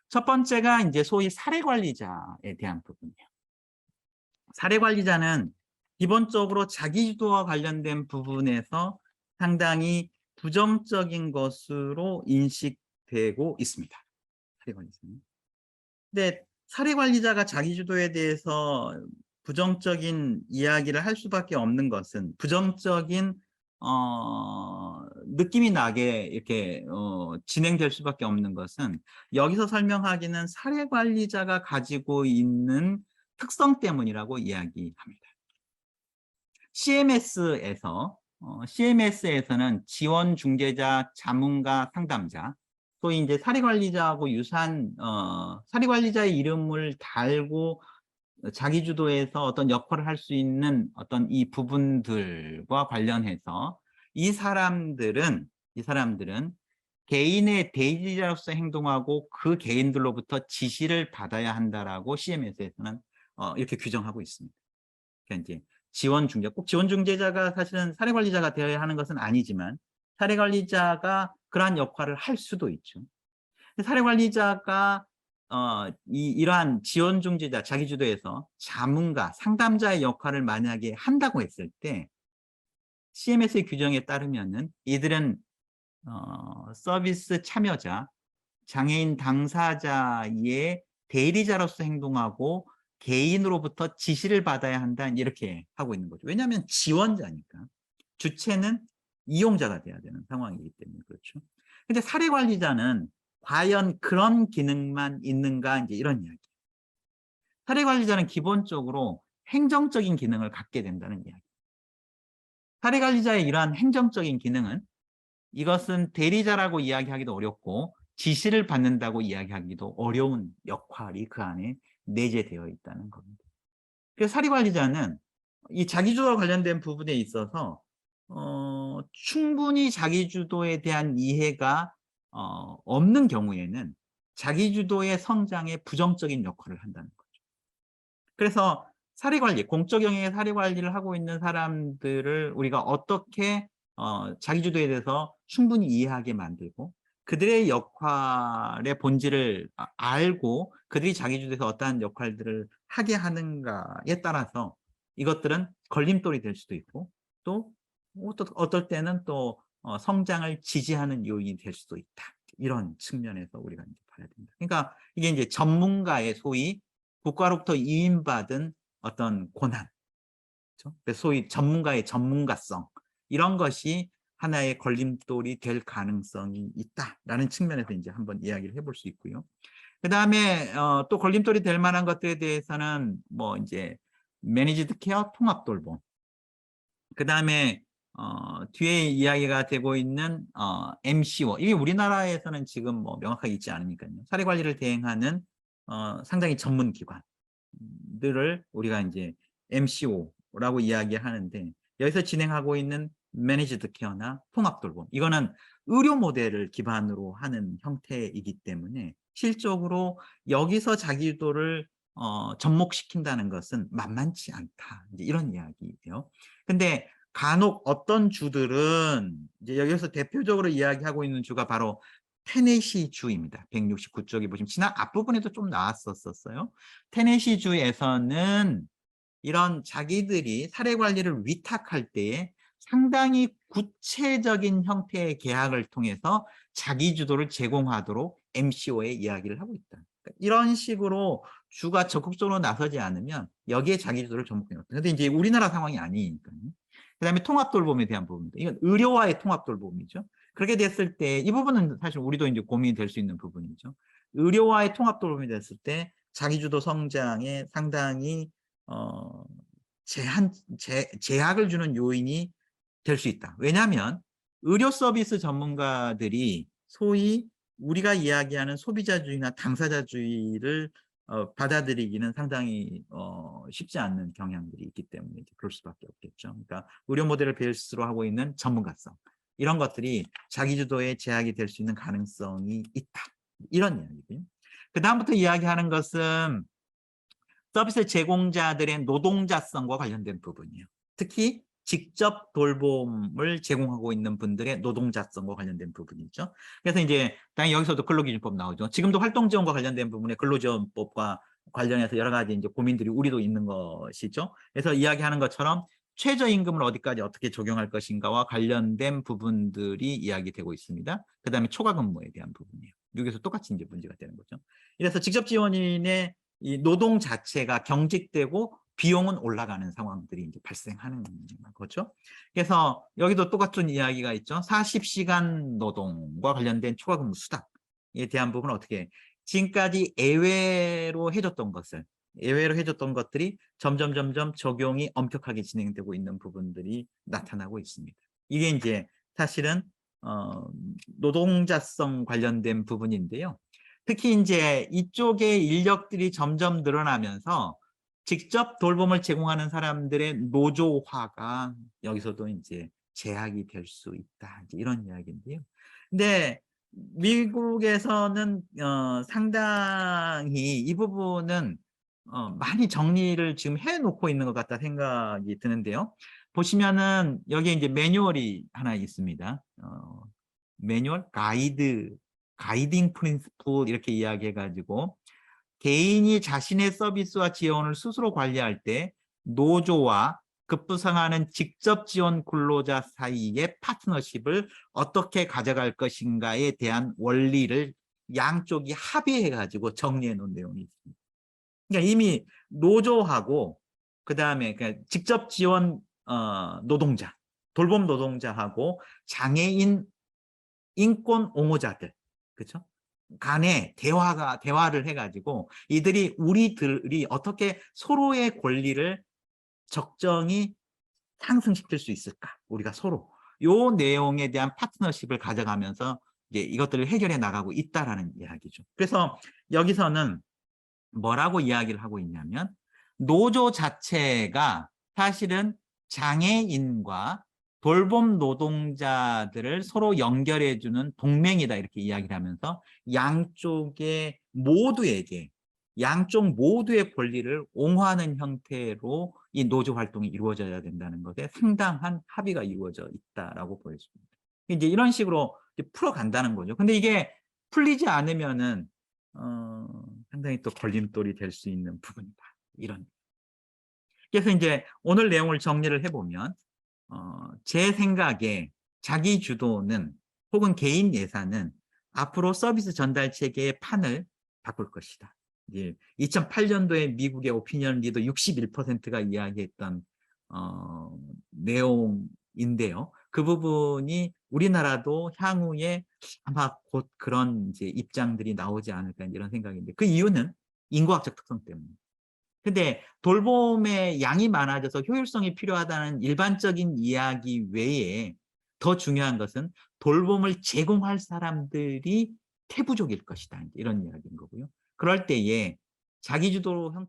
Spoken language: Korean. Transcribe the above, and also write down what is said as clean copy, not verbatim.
첫 번째가 이제 소위 사례 관리자에 대한 부분이에요. 사례 관리자는 기본적으로 자기주도와 관련된 부분에서 상당히 부정적인 것으로 인식되고 있습니다. 사례 관리자는. 근데 사례 관리자가 자기주도에 대해서 부정적인 이야기를 할 수밖에 없는 것은 부정적인 느낌이 나게 이렇게 진행될 수밖에 없는 것은 여기서 설명하기는 사례 관리자가 가지고 있는 특성 때문이라고 이야기합니다. CMS에서는 지원 중재자, 자문가, 상담자, 소위 이제 사례관리자하고 유사한 사례관리자의 이름을 달고 자기 주도에서 어떤 역할을 할 수 있는 어떤 이 부분들과 관련해서 이 사람들은 개인의 대리자로서 행동하고 그 개인들로부터 지시를 받아야 한다라고 CMS에서는 이렇게 규정하고 있습니다. 그러니까 이제 꼭 지원 중재자가 사실은 사례 관리자가 되어야 하는 것은 아니지만 사례 관리자가 그러한 역할을 할 수도 있죠. 사례 관리자가 이러한 지원 중재자 자기주도에서 자문가 상담자의 역할을 만약에 한다고 했을 때 CMS의 규정에 따르면은 이들은 서비스 참여자, 장애인 당사자의 대리자로서 행동하고 개인으로부터 지시를 받아야 한다 이렇게 하고 있는 거죠. 왜냐하면 지원자니까. 주체는 이용자가 돼야 되는 상황이기 때문에 그렇죠. 근데 사례 관리자는 과연 그런 기능만 있는가 이제 이런 이야기. 사례 관리자는 기본적으로 행정적인 기능을 갖게 된다는 이야기. 사례 관리자의 이러한 행정적인 기능은 이것은 대리자라고 이야기하기도 어렵고 지시를 받는다고 이야기하기도 어려운 역할이 그 안에 내재되어 있다는 겁니다. 그래서 사례관리자는 이 자기주도와 관련된 부분에 있어서 충분히 자기주도에 대한 이해가 없는 경우에는 자기주도의 성장에 부정적인 역할을 한다는 거죠. 그래서 사례관리, 공적 영역의 사례관리를 하고 있는 사람들을 우리가 어떻게 자기주도에 대해서 충분히 이해하게 만들고 그들의 역할의 본질을 알고 그들이 자기주도에서 어떠한 역할들을 하게 하는가에 따라서 이것들은 걸림돌이 될 수도 있고 또 어떨 때는 또 성장을 지지하는 요인이 될 수도 있다. 이런 측면에서 우리가 이제 봐야 된다. 그러니까 이게 이제 전문가의 소위 국가로부터 위임받은 어떤 권한, 그렇죠? 소위 전문가의 전문가성 이런 것이 하나의 걸림돌이 될 가능성이 있다라는 측면에서 이제 한번 이야기를 해볼 수 있고요. 그 다음에 또 걸림돌이 될 만한 것들에 대해서는 뭐 이제 매니지드 케어 통합 돌봄, 그 다음에 뒤에 이야기가 되고 있는 MCO, 이게 우리나라에서는 지금 뭐 명확하게 있지 않으니까요. 사례 관리를 대행하는 상당히 전문 기관들을 우리가 이제 MCO라고 이야기하는데 여기서 진행하고 있는 매니지드 케어나 통합 돌봄, 이거는 의료 모델을 기반으로 하는 형태이기 때문에 실적으로 여기서 자기주도를 접목시킨다는 것은 만만치 않다. 이제 이런 이야기예요. 근데 간혹 어떤 주들은 이제 여기서 대표적으로 이야기하고 있는 주가 바로 테네시 주입니다. 169쪽에 보시면 지난 앞부분에도 좀 나왔었어요. 테네시 주에서는 이런 자기들이 사례 관리를 위탁할 때에 상당히 구체적인 형태의 계약을 통해서 자기 주도를 제공하도록 MCO에 이야기를 하고 있다. 그러니까 이런 식으로 주가 적극적으로 나서지 않으면 여기에 자기 주도를 접목해요. 그런데 이제 우리나라 상황이 아니니까요. 그다음에 통합 돌봄에 대한 부분도 이건 의료와의 통합 돌봄이죠. 그렇게 됐을 때 이 부분은 사실 우리도 이제 고민이 될 수 있는 부분이죠. 의료와의 통합 돌봄이 됐을 때 자기주도 성장에 상당히 제약을 주는 요인이 될 수 있다. 왜냐하면 의료 서비스 전문가들이 소위 우리가 이야기하는 소비자주의나 당사자주의를 받아들이기는 상당히 쉽지 않는 경향들이 있기 때문에 그럴 수밖에 없겠죠. 그러니까 의료 모델을 베이스로 하고 있는 전문가성, 이런 것들이 자기주도에 제약이 될 수 있는 가능성이 있다. 이런 이야기고요. 그 다음부터 이야기하는 것은 서비스 제공자들의 노동자성과 관련된 부분이에요. 특히 직접 돌봄을 제공하고 있는 분들의 노동자성과 관련된 부분이죠. 그래서 이제 당연히 여기서도 근로기준법 나오죠. 지금도 활동지원과 관련된 부분에 근로지원법과 관련해서 여러 가지 이제 고민들이 우리도 있는 것이죠. 그래서 이야기하는 것처럼 최저임금을 어디까지 어떻게 적용할 것인가와 관련된 부분들이 이야기되고 있습니다. 그다음에 초과근무에 대한 부분이에요. 여기서 똑같이 이제 문제가 되는 거죠. 이래서 직접 지원인의 이 노동 자체가 경직되고 비용은 올라가는 상황들이 이제 발생하는 거죠. 그래서 여기도 똑같은 이야기가 있죠. 40시간 노동과 관련된 초과근무 수당에 대한 부분은 어떻게 지금까지 예외로 해줬던 것들이 점점 적용이 엄격하게 진행되고 있는 부분들이 나타나고 있습니다. 이게 이제 사실은 노동자성 관련된 부분인데요. 특히 이제 이쪽의 인력들이 점점 늘어나면서 직접 돌봄을 제공하는 사람들의 노조화가 여기서도 이제 제약이 될 수 있다. 이제 이런 이야기인데요. 근데 미국에서는 상당히 이 부분은 많이 정리를 지금 해놓고 있는 것 같다 생각이 드는데요. 보시면은 여기에 이제 매뉴얼이 하나 있습니다. 매뉴얼 가이딩 프린시플 이렇게 이야기해가지고 개인이 자신의 서비스와 지원을 스스로 관리할 때 노조와 급부상하는 직접 지원 근로자 사이의 파트너십을 어떻게 가져갈 것인가에 대한 원리를 양쪽이 합의해가지고 정리해 놓은 내용이 있습니다. 그러니까 이미 노조하고 그다음에 그러니까 직접 지원 노동자, 돌봄 노동자하고 장애인 인권 옹호자들, 그렇죠? 간에 대화를 해가지고 우리들이 어떻게 서로의 권리를 적정히 상승시킬 수 있을까? 우리가 서로 요 내용에 대한 파트너십을 가져가면서 이제 이것들을 해결해 나가고 있다라는 이야기죠. 그래서 여기서는 뭐라고 이야기를 하고 있냐면 노조 자체가 사실은 장애인과 돌봄 노동자들을 서로 연결해주는 동맹이다 이렇게 이야기를 하면서 양쪽 모두의 권리를 옹호하는 형태로 이 노조 활동이 이루어져야 된다는 것에 상당한 합의가 이루어져 있다라고 보여집니다. 이제 이런 식으로 이제 풀어간다는 거죠. 근데 이게 풀리지 않으면은 상당히 또 걸림돌이 될 수 있는 부분이다. 이런. 그래서 이제 오늘 내용을 정리를 해보면 제 생각에 자기 주도는 혹은 개인 예산은 앞으로 서비스 전달 체계의 판을 바꿀 것이다. 이제 2008년도에 미국의 오피니언 리더 61%가 이야기했던 내용인데요. 그 부분이 우리나라도 향후에 아마 곧 그런 이제 입장들이 나오지 않을까 이런 생각인데 그 이유는 인구학적 특성 때문에. 근데 돌봄의 양이 많아져서 효율성이 필요하다는 일반적인 이야기 외에 더 중요한 것은 돌봄을 제공할 사람들이 태부족일 것이다. 이런 이야기인 거고요. 그럴 때에 자기주도 형태로